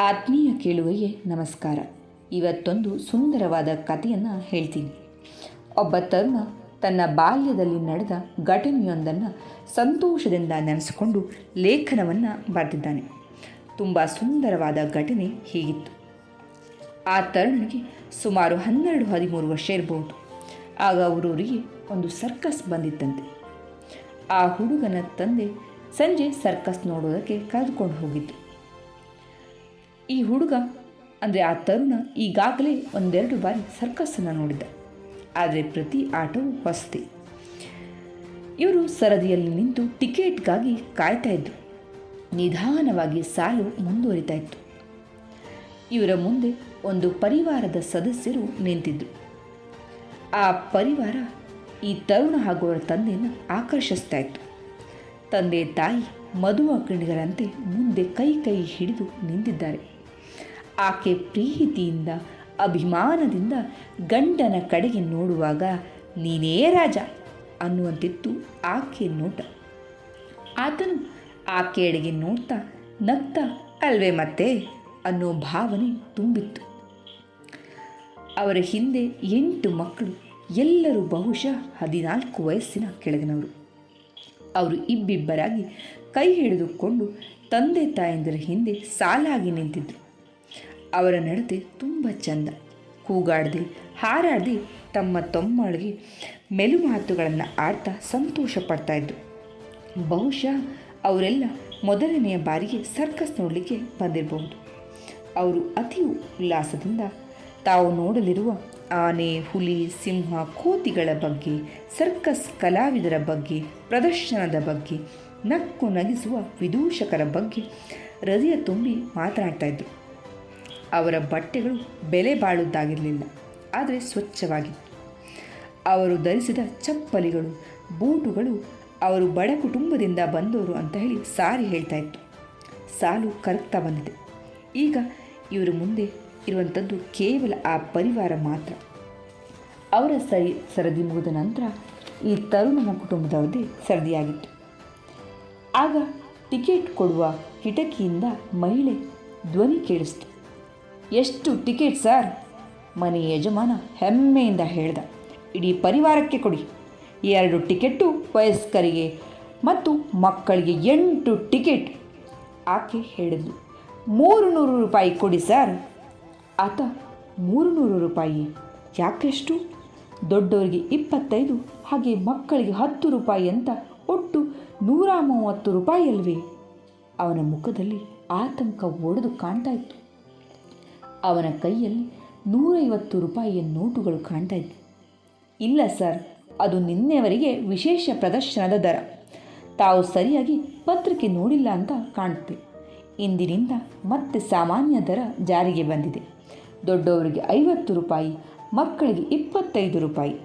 ಆತ್ಮೀಯ ಕೇಳುಗರಿಗೆ ನಮಸ್ಕಾರ. ಇವತ್ತೊಂದು ಸುಂದರವಾದ ಕಥೆಯನ್ನು ಹೇಳ್ತೀನಿ. ಒಬ್ಬ ತರುಣ ತನ್ನ ಬಾಲ್ಯದಲ್ಲಿ ನಡೆದ ಘಟನೆಯೊಂದನ್ನು ಸಂತೋಷದಿಂದ ನೆನೆಸಿಕೊಂಡು ಲೇಖನವನ್ನು ಬರೆದಿದ್ದಾನೆ. ತುಂಬ ಸುಂದರವಾದ ಘಟನೆ ಹೀಗಿತ್ತು. ಆ ತರುಣನಿಗೆ ಸುಮಾರು 12-13 ವರ್ಷ ಇರಬಹುದು. ಆಗ ಅವರೂರಿಗೆ ಒಂದು ಸರ್ಕಸ್ ಬಂದಿತ್ತಂತೆ. ಆ ಹುಡುಗನ ತಂದೆ ಸಂಜೆ ಸರ್ಕಸ್ ನೋಡೋದಕ್ಕೆ ಕರೆದುಕೊಂಡು ಹೋಗಿದ್ದು. ಈ ಹುಡುಗ ಅಂದರೆ ಆ ತರುಣ ಈಗಾಗಲೇ 1-2 ಬಾರಿ ಸರ್ಕಸ್ಸನ್ನು ನೋಡಿದ್ದ. ಆದರೆ ಪ್ರತಿ ಆಟವೂ ಹೊಸದೇ. ಇವರು ಸರದಿಯಲ್ಲಿ ನಿಂತು ಟಿಕೆಟ್ಗಾಗಿ ಕಾಯ್ತಾ ಇದ್ದರು. ನಿಧಾನವಾಗಿ ಸಾಲು ಮುಂದುವರಿತಾ ಇತ್ತು. ಇವರ ಮುಂದೆ ಒಂದು ಪರಿವಾರದ ಸದಸ್ಯರು ನಿಂತಿದ್ದರು. ಆ ಪರಿವಾರ ಈ ತರುಣ ಹಾಗೂ ಅವರ ತಂದೆಯನ್ನು ಆಕರ್ಷಿಸ್ತಾ ಇತ್ತು. ತಂದೆ ತಾಯಿ ಮದುಮಕ್ಕಳಿಗರಂತೆ ಮುಂದೆ ಕೈ ಹಿಡಿದು ನಿಂತಿದ್ದಾರೆ. ಆಕೆ ಪ್ರೀತಿಯಿಂದ ಅಭಿಮಾನದಿಂದ ಗಂಡನ ಕಡೆಗೆ ನೋಡುವಾಗ ನೀನೇ ರಾಜ ಅನ್ನುವಂತಿತ್ತು ಆಕೆ ನೋಟ. ಆತನು ಆಕೆಯಡೆಗೆ ನೋಡ್ತಾ ನಗ್ತಾ ಅಲ್ವೇ ಮತ್ತೆ ಅನ್ನೋ ಭಾವನೆ ತುಂಬಿತ್ತು. ಅವರ ಹಿಂದೆ 8 ಮಕ್ಕಳು, ಎಲ್ಲರೂ ಬಹುಶಃ 14 ವಯಸ್ಸಿನ ಕೆಳಗಿನವರು. ಅವರು ಇಬ್ಬಿಬ್ಬರಾಗಿ ಕೈ ಹಿಡಿದುಕೊಂಡು ತಂದೆ ತಾಯಂದಿರ ಹಿಂದೆ ಸಾಲಾಗಿ ನಿಂತಿದ್ದರು. ಅವರ ನಡತೆ ತುಂಬ ಚಂದ. ಕೂಗಾಡದೆ ಹಾರಾಡದೆ ತಮ್ಮ ತಮ್ಮಳಿಗೆ ಮೆಲು ಮಾತುಗಳನ್ನು ಆಡ್ತಾ ಸಂತೋಷ ಪಡ್ತಾಯಿದ್ರು. ಬಹುಶಃ ಅವರೆಲ್ಲ ಮೊದಲನೆಯ ಬಾರಿಗೆ ಸರ್ಕಸ್ ನೋಡಲಿಕ್ಕೆ ಬಂದಿರಬಹುದು. ಅವರು ಅತಿ ಉಲ್ಲಾಸದಿಂದ ತಾವು ನೋಡಲಿರುವ ಆನೆ, ಹುಲಿ, ಸಿಂಹ, ಕೋತಿಗಳ ಬಗ್ಗೆ, ಸರ್ಕಸ್ ಕಲಾವಿದರ ಬಗ್ಗೆ, ಪ್ರದರ್ಶನದ ಬಗ್ಗೆ, ನಕ್ಕು ನಗಿಸುವ ವಿದೂಷಕರ ಬಗ್ಗೆ ಹೃದಯ ತುಂಬಿ ಮಾತನಾಡ್ತಾಯಿದ್ರು. ಅವರ ಬಟ್ಟೆಗಳು ಬೆಲೆ ಬಾಳುವುದಾಗಿರಲಿಲ್ಲ, ಆದರೆ ಸ್ವಚ್ಛವಾಗಿತ್ತು. ಅವರು ಧರಿಸಿದ ಚಪ್ಪಲಿಗಳು, ಬೂಟುಗಳು ಅವರು ಬಡ ಕುಟುಂಬದಿಂದ ಬಂದವರು ಅಂತ ಹೇಳಿ ಸಾರಿ ಹೇಳ್ತಾ ಇತ್ತು. ಸಾಲು ಕರಗ್ತಾ ಬಂದಿದೆ. ಈಗ ಇವರ ಮುಂದೆ ಇರುವಂಥದ್ದು ಕೇವಲ ಆ ಪರಿವಾರ ಮಾತ್ರ. ಅವರ ಸರದಿ ಮುಗಿದ ನಂತರ ಈ ತರುಣನ ಕುಟುಂಬದವರದೇ ಸರದಿಯಾಗಿತ್ತು. ಆಗ ಟಿಕೆಟ್ ಕೊಡುವ ಕಿಟಕಿಯಿಂದ ಮಹಿಳೆ ಧ್ವನಿ ಕೇಳಿಸ್ತು. ಎಷ್ಟು ಟಿಕೆಟ್ ಸರ್? ಮನೆ ಯಜಮಾನ ಹೆಮ್ಮೆಯಿಂದ ಹೇಳ್ದ. ಇಡೀ ಪರಿವಾರಕ್ಕೆ ಕೊಡಿ. 2 ಟಿಕೆಟು ವಯಸ್ಕರಿಗೆ ಮತ್ತು ಮಕ್ಕಳಿಗೆ 8 ಟಿಕೆಟ್. ಆಕೆ ಹೇಳಿದ್ಲು. 300 ರೂಪಾಯಿ ಕೊಡಿ ಸರ್. ಆತ 300 ರೂಪಾಯಿ? ಯಾಕೆಷ್ಟು? ದೊಡ್ಡವರಿಗೆ 25 ಹಾಗೆ ಮಕ್ಕಳಿಗೆ 10 ರೂಪಾಯಿ ಅಂತ ಒಟ್ಟು 130 ರೂಪಾಯಿ ಅಲ್ವೇ? ಅವನ ಮುಖದಲ್ಲಿ ಆತಂಕ ಒಡೆದು ಕಾಣ್ತಾ ಇತ್ತು. ಅವನ ಕೈಯಲ್ಲಿ 150 ರೂಪಾಯಿಯ ನೋಟುಗಳು ಕಾಣ್ತಾ ಇದ್ವು. ಇಲ್ಲ ಸರ್, ಅದು ನಿನ್ನೆವರೆಗೆ ವಿಶೇಷ ಪ್ರದರ್ಶನದ ದರ. ತಾವು ಸರಿಯಾಗಿ ಪತ್ರಿಕೆ ನೋಡಿಲ್ಲ ಅಂತ ಕಾಣುತ್ತೆ. ಇಂದಿನಿಂದ ಮತ್ತೆ ಸಾಮಾನ್ಯ ದರ ಜಾರಿಗೆ ಬಂದಿದೆ. ದೊಡ್ಡವರಿಗೆ 50 ರೂಪಾಯಿ, ಮಕ್ಕಳಿಗೆ 25 ರೂಪಾಯಿ.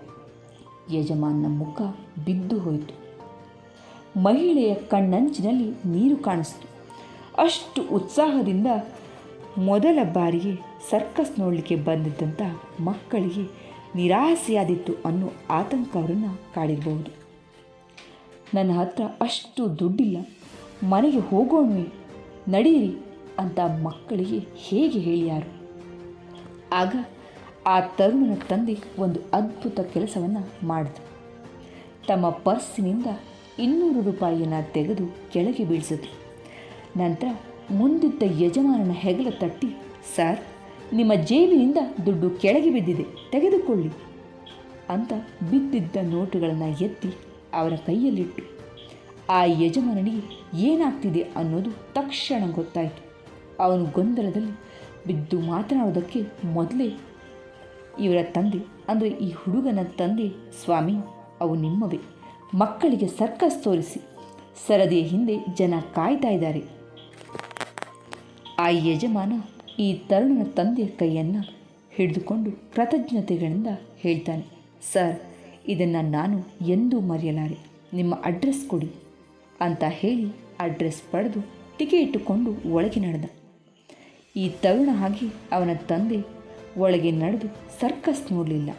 ಯಜಮಾನನ ಮುಖ ಬಿದ್ದು ಹೋಯಿತು. ಮಹಿಳೆಯ ಕಣ್ಣಂಚಿನಲ್ಲಿ ನೀರು ಕಾಣಿಸ್ತು. ಅಷ್ಟು ಉತ್ಸಾಹದಿಂದ ಮೊದಲ ಬಾರಿಗೆ ಸರ್ಕಸ್ ನೋಡಲಿಕ್ಕೆ ಬಂದಿದ್ದಂಥ ಮಕ್ಕಳಿಗೆ ನಿರಾಸೆಯಾದಿತ್ತು ಅನ್ನೋ ಆತಂಕ ಅವರನ್ನು ಕಾಡಿರಬಹುದು. ನನ್ನ ಹತ್ರ ಅಷ್ಟು ದುಡ್ಡಿಲ್ಲ, ಮನೆಗೆ ಹೋಗೋಣವೇ, ನಡೆಯಿರಿ ಅಂತ ಮಕ್ಕಳಿಗೆ ಹೇಗೆ ಹೇಳಿಯಾರು? ಆಗ ಆ ತರುಣನ ತಂದೆ ಒಂದು ಅದ್ಭುತ ಕೆಲಸವನ್ನು ಮಾಡಿದ್ರು. ತಮ್ಮ ಪರ್ಸಿನಿಂದ 200 ರೂಪಾಯಿಯನ್ನು ತೆಗೆದು ಕೆಳಗೆ ಬೀಳಿಸಿದ್ರು. ನಂತರ ಮುಂದಿದ್ದ ಯಜಮಾನನ ಹೆಗಲ ತಟ್ಟಿ, ಸರ್, ನಿಮ್ಮ ಜೇಬಿನಿಂದ ದುಡ್ಡು ಕೆಳಗೆ ಬಿದ್ದಿದೆ, ತೆಗೆದುಕೊಳ್ಳಿ ಅಂತ ಬಿದ್ದಿದ್ದ ನೋಟುಗಳನ್ನು ಎತ್ತಿ ಅವರ ಕೈಯಲ್ಲಿಟ್ಟು. ಆ ಯಜಮಾನನಿಗೆ ಏನಾಗ್ತಿದೆ ಅನ್ನೋದು ತಕ್ಷಣ ಗೊತ್ತಾಯಿತು. ಅವನು ಗೊಂದಲದಲ್ಲಿ ಬಿದ್ದು ಮಾತನಾಡೋದಕ್ಕೆ ಮೊದಲೇ ಇವರ ತಂದೆ ಅಂದರೆ ಈ ಹುಡುಗನ ತಂದೆ, ಸ್ವಾಮಿ, ಅವು ನಿಮ್ಮವೇ, ಮಕ್ಕಳಿಗೆ ಸರ್ಕಸ್ ತೋರಿಸಿ, ಸರದಿಯ ಹಿಂದೆ ಜನ ಕಾಯ್ತಾ ಇದ್ದಾರೆ. ಆ ಯಜಮಾನ ಈ ತರುಣನ ತಂದೆಯ ಕೈಯನ್ನು ಹಿಡಿದುಕೊಂಡು ಕೃತಜ್ಞತೆಗಳಿಂದ ಹೇಳ್ತಾನೆ, ಸರ್, ಇದನ್ನು ನಾನು ಎಂದೂ ಮರೆಯಲಾರೆ, ನಿಮ್ಮ ಅಡ್ರೆಸ್ ಕೊಡಿ ಅಂತ ಹೇಳಿ ಅಡ್ರೆಸ್ ಪಡೆದು ಟಿಕೆಟ್ ಇಟ್ಟುಕೊಂಡು ಒಳಗೆ ನಡೆದ. ಈ ತರುಣ ಹಾಗೆ ಅವನ ತಂದೆ ಒಳಗೆ ನಡೆದು ಸರ್ಕಸ್ ನೋಡಲಿಲ್ಲ.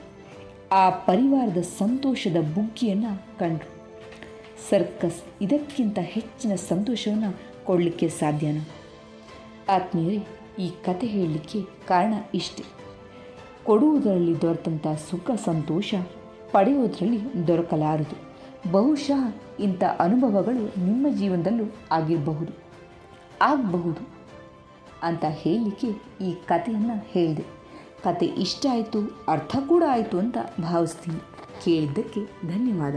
ಆ ಪರಿವಾರದ ಸಂತೋಷದ ಬುಗ್ಗಿಯನ್ನು ಕಂಡರು. ಸರ್ಕಸ್ ಇದಕ್ಕಿಂತ ಹೆಚ್ಚಿನ ಸಂತೋಷವನ್ನು ಕೊಡಲಿಕ್ಕೆ ಸಾಧ್ಯನಾ? ಆತ್ಮೀಯರೇ, ಈ ಕತೆ ಹೇಳಲಿಕ್ಕೆ ಕಾರಣ ಇಷ್ಟೆ. ಕೊಡುವುದರಲ್ಲಿ ದೊರೆತಂಥ ಸುಖ ಸಂತೋಷ ಪಡೆಯುವುದರಲ್ಲಿ ದೊರಕಲಾರದು. ಬಹುಶಃ ಇಂಥ ಅನುಭವಗಳು ನಿಮ್ಮ ಜೀವನದಲ್ಲೂ ಆಗಬಹುದು ಅಂತ ಹೇಳಲಿಕ್ಕೆ ಈ ಕಥೆಯನ್ನು ಹೇಳಿದೆ. ಕತೆ ಇಷ್ಟ ಆಯಿತು, ಅರ್ಥ ಕೂಡ ಆಯಿತು ಅಂತ ಭಾವಿಸ್ತೀನಿ. ಕೇಳಿದ್ದಕ್ಕೆ ಧನ್ಯವಾದ.